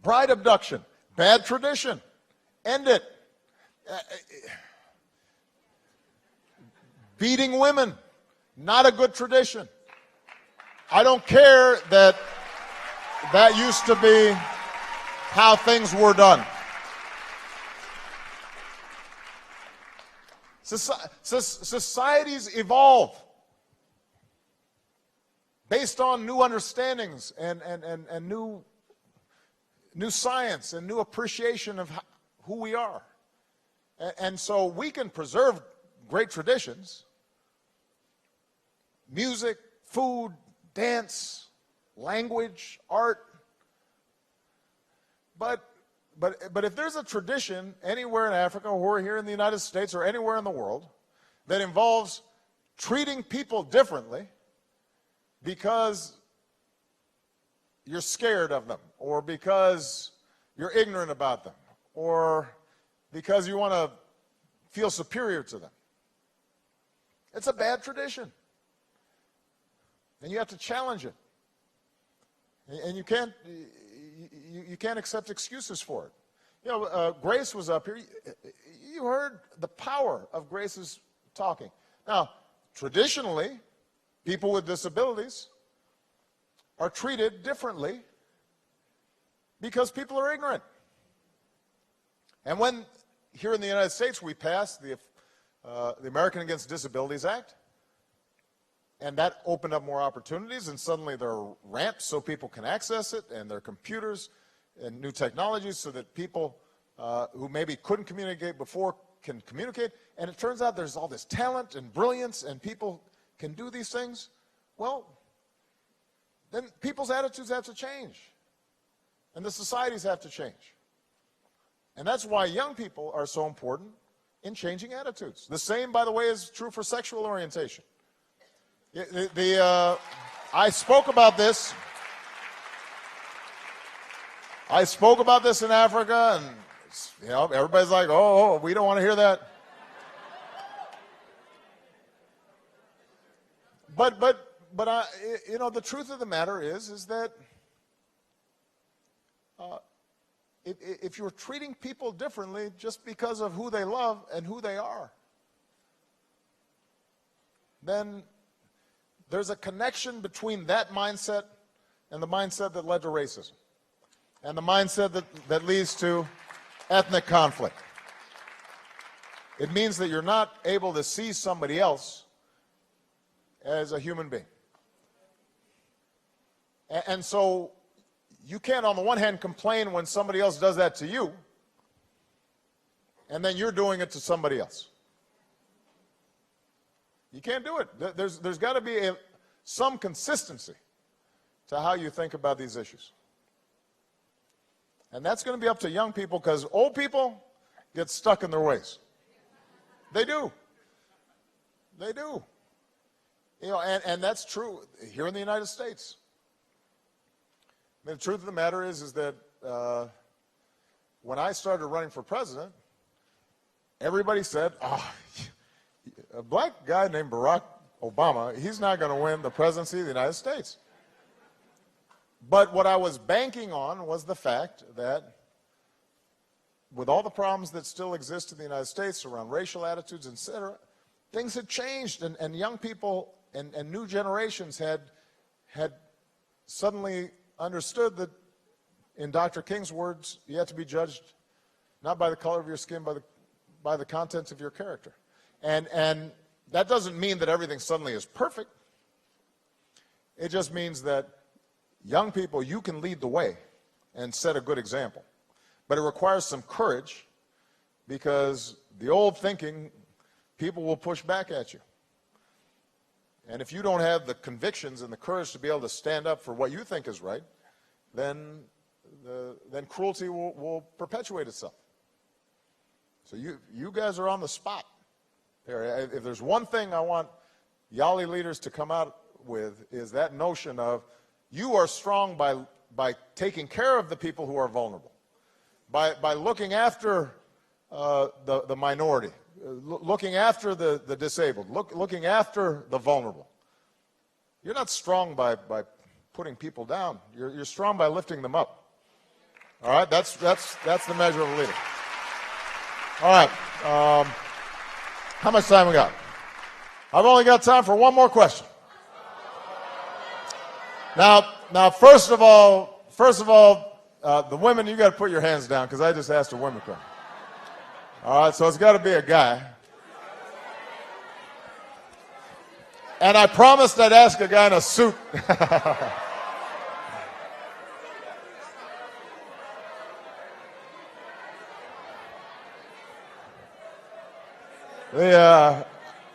Bride abduction, bad tradition. End it. Beating women, not a good tradition. I don't care that used to be how things were done. Societies evolve based on new understandings and new science and new appreciation of who we are. And so we can preserve great traditions, music, food, dance, language, art. But if there's a tradition anywhere in Africa or here in the United States or anywhere in the world that involves treating people differently because you're scared of them or because you're ignorant about them or because you want to feel superior to them, it's a bad tradition. And you have to challenge it. And you can't accept excuses for it. Grace was up here. You heard the power of Grace's talking. Now, traditionally, people with disabilities are treated differently because people are ignorant. And when, here in the United States, we passed the American Against Disabilities Act, and that opened up more opportunities, and suddenly there are ramps so people can access it, and there are computers and new technologies so that people who maybe couldn't communicate before can communicate. And it turns out there's all this talent and brilliance, and people can do these things. Well, then people's attitudes have to change, and the societies have to change. And that's why young people are so important in changing attitudes. The same, by the way, is true for sexual orientation. I spoke about this. I spoke about this in Africa, and everybody's like, "Oh, we don't want to hear that." But the truth of the matter is that if you're treating people differently just because of who they love and who they are, then there's a connection between that mindset and the mindset that led to racism, and the mindset that leads to ethnic conflict. It means that you're not able to see somebody else as a human being. And so you can't, on the one hand, complain when somebody else does that to you, and then you're doing it to somebody else. You can't do it. There's got to be some consistency to how you think about these issues. And that's going to be up to young people, because old people get stuck in their ways. They do. They do. You know, and that's true here in the United States. I mean, the truth of the matter is that when I started running for president, everybody said, oh, a black guy named Barack Obama, he's not going to win the presidency of the United States. But what I was banking on was the fact that with all the problems that still exist in the United States around racial attitudes, et cetera, things had changed, and young people and new generations had suddenly understood that, in Dr. King's words, you have to be judged not by the color of your skin, by the contents of your character. And that doesn't mean that everything suddenly is perfect. It just means that young people, you can lead the way and set a good example. But it requires some courage, because the old thinking, people will push back at you. And if you don't have the convictions and the courage to be able to stand up for what you think is right, then cruelty will perpetuate itself. So you guys are on the spot. If there's one thing I want Yali leaders to come out with, is that notion of you are strong by taking care of the people who are vulnerable, by looking after the minority, looking after the disabled, looking after the vulnerable. You're not strong by putting people down. You're strong by lifting them up. All right, that's the measure of a leader. All right, how much time we got? I've only got time for one more question. Now, first of all, the women, you got to put your hands down, because I just asked a woman question. All right, so it's got to be a guy. And I promised I'd ask a guy in a suit.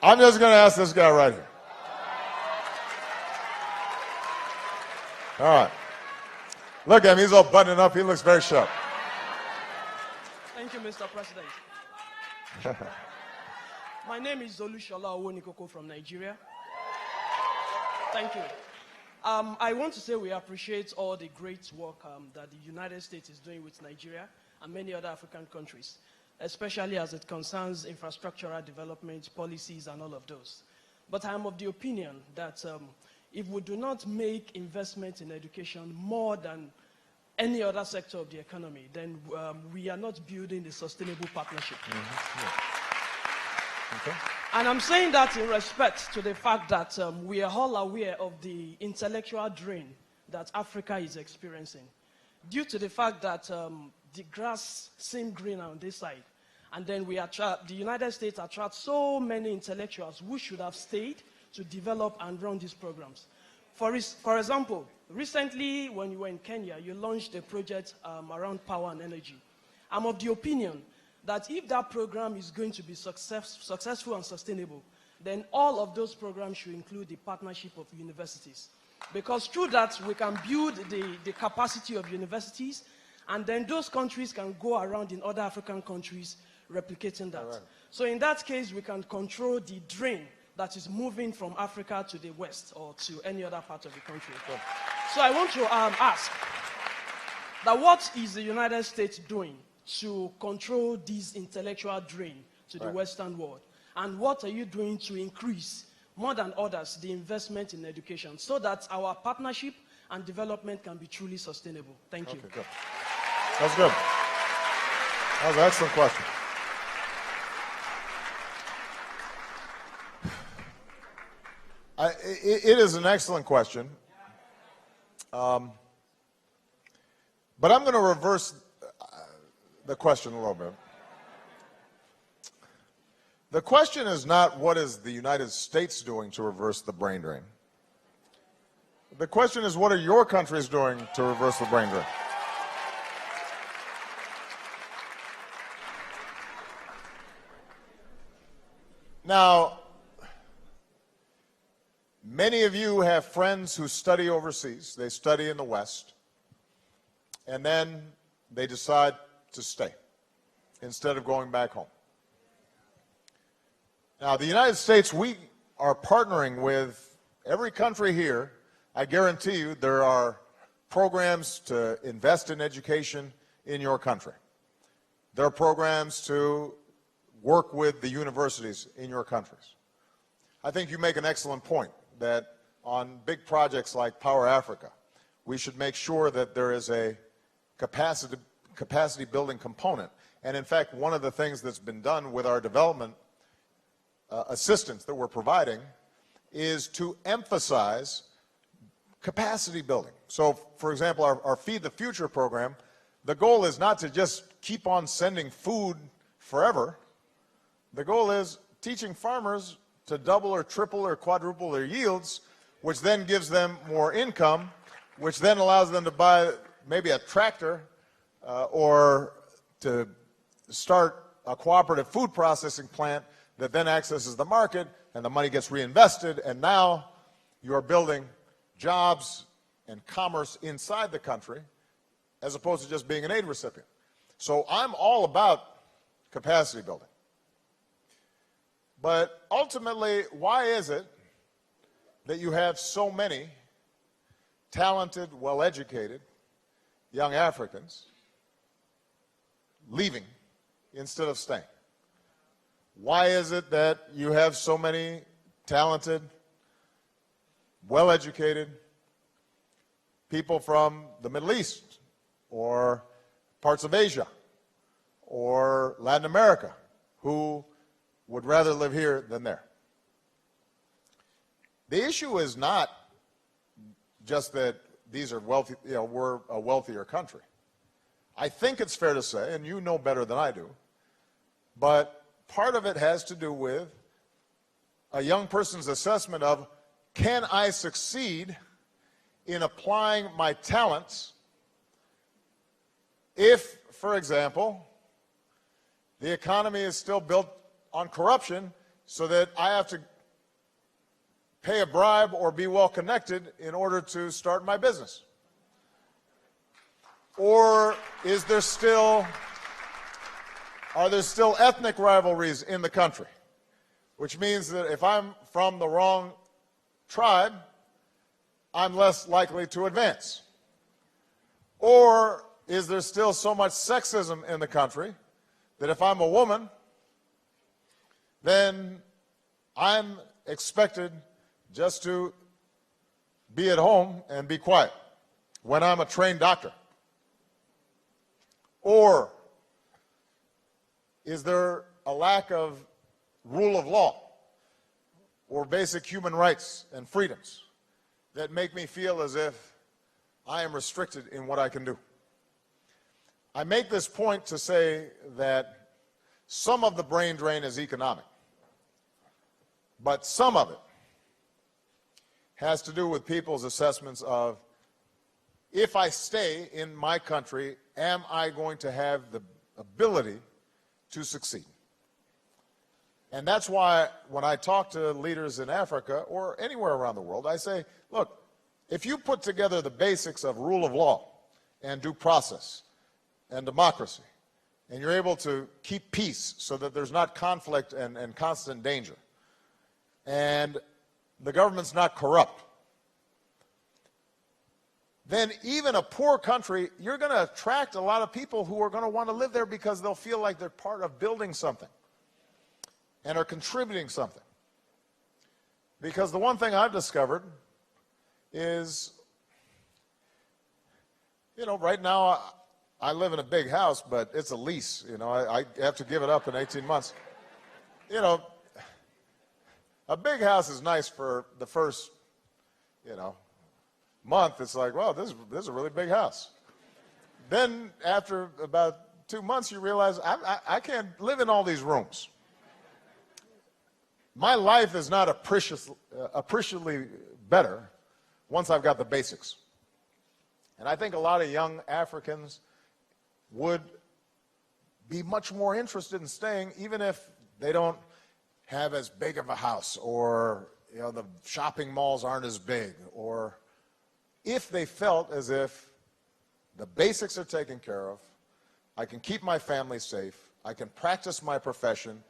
I'm just going to ask this guy right here. All right. Look at him. He's all buttoning up. He looks very sharp. Thank you, Mr. President. My name is Olushola Owonikoko from Nigeria. Thank you. I want to say we appreciate all the great work that the United States is doing with Nigeria and many other African countries, especially as it concerns infrastructural development, policies, and all of those. But I'm of the opinion that if we do not make investment in education more than any other sector of the economy, then we are not building a sustainable partnership. Mm-hmm. Yeah. Okay. And I'm saying that in respect to the fact that we are all aware of the intellectual drain that Africa is experiencing, due to the fact that the grass seems green on this side, and then the United States attracts so many intellectuals who should have stayed to develop and run these programs. For example, recently when you were in Kenya, you launched a project around power and energy. I'm of the opinion that if that program is going to be successful and sustainable, then all of those programs should include the partnership of universities. Because through that, we can build the capacity of universities, and then those countries can go around in other African countries replicating that. Right. So in that case, we can control the drain that is moving from Africa to the West or to any other part of the country. Okay. So I want to ask that what is the United States doing to control this intellectual drain to the Western world? And what are you doing to increase, more than others, the investment in education so that our partnership and development can be truly sustainable? Thank you. Good. That's good. That was an excellent question. It is an excellent question. But I'm going to reverse the question a little bit. The question is not what is the United States doing to reverse the brain drain. The question is what are your countries doing to reverse the brain drain? Now, many of you have friends who study overseas. They study in the West, and then they decide to stay instead of going back home. Now, the United States, we are partnering with every country here. I guarantee you there are programs to invest in education in your country. There are programs to work with the universities in your countries. I think you make an excellent point that on big projects like Power Africa, we should make sure that there is a capacity building component. And in fact, one of the things that's been done with our development assistance that we're providing is to emphasize capacity building. So, for example, our Feed the Future program, the goal is not to just keep on sending food forever. The goal is teaching farmers to double or triple or quadruple their yields, which then gives them more income, which then allows them to buy maybe a tractor or to start a cooperative food processing plant that then accesses the market, and the money gets reinvested, and now you are building jobs and commerce inside the country as opposed to just being an aid recipient. So I'm all about capacity building. But ultimately, why is it that you have so many talented, well-educated young Africans leaving instead of staying? Why is it that you have so many talented, well-educated people from the Middle East or parts of Asia or Latin America who would rather live here than there? The issue is not just that these are wealthy, we're a wealthier country. I think it's fair to say, and you know better than I do, but part of it has to do with a young person's assessment of, can I succeed in applying my talents if, for example, the economy is still built on corruption so that I have to pay a bribe or be well connected in order to start my business? Or is there still, are there still ethnic rivalries in the country? Which means that if I'm from the wrong tribe, I'm less likely to advance. Or is there still so much sexism in the country that if I'm a woman, then I'm expected just to be at home and be quiet when I'm a trained doctor? Or is there a lack of rule of law or basic human rights and freedoms that make me feel as if I am restricted in what I can do? I make this point to say that some of the brain drain is economic, but some of it has to do with people's assessments of, if I stay in my country, am I going to have the ability to succeed? And that's why when I talk to leaders in Africa or anywhere around the world, I say, look, if you put together the basics of rule of law and due process and democracy, and you're able to keep peace so that there's not conflict and constant danger, and the government's not corrupt, then even a poor country, you're going to attract a lot of people who are going to want to live there because they'll feel like they're part of building something and are contributing something. Because the one thing I've discovered is, right now I live in a big house, but it's a lease. I have to give it up in 18 months. A big house is nice for the first, month. It's like, well, this is a really big house. Then after about 2 months, you realize I can't live in all these rooms. My life is not appreciably better once I've got the basics. And I think a lot of young Africans would be much more interested in staying, even if they don't have as big of a house, or the shopping malls aren't as big, or if they felt as if the basics are taken care of, I can keep my family safe, I can practice my profession,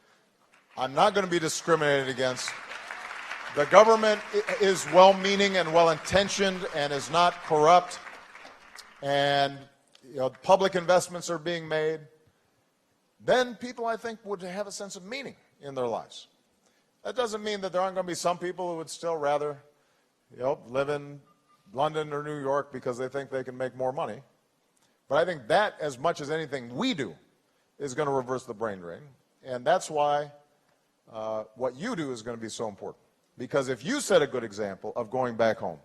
I'm not going to be discriminated against, the government is well-meaning and well-intentioned and is not corrupt, and public investments are being made, then people, I think, would have a sense of meaning in their lives. That doesn't mean that there aren't going to be some people who would still rather live in London or New York because they think they can make more money. But I think that, as much as anything we do, is going to reverse the brain drain. And that's why what you do is going to be so important. Because if you set a good example of going back home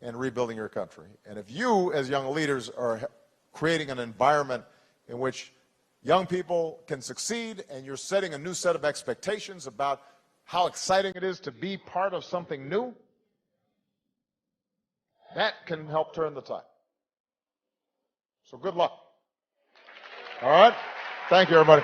and rebuilding your country, and if you, as young leaders, are creating an environment in which young people can succeed, and you're setting a new set of expectations about how exciting it is to be part of something new, that can help turn the tide. So good luck. All right? Thank you, everybody.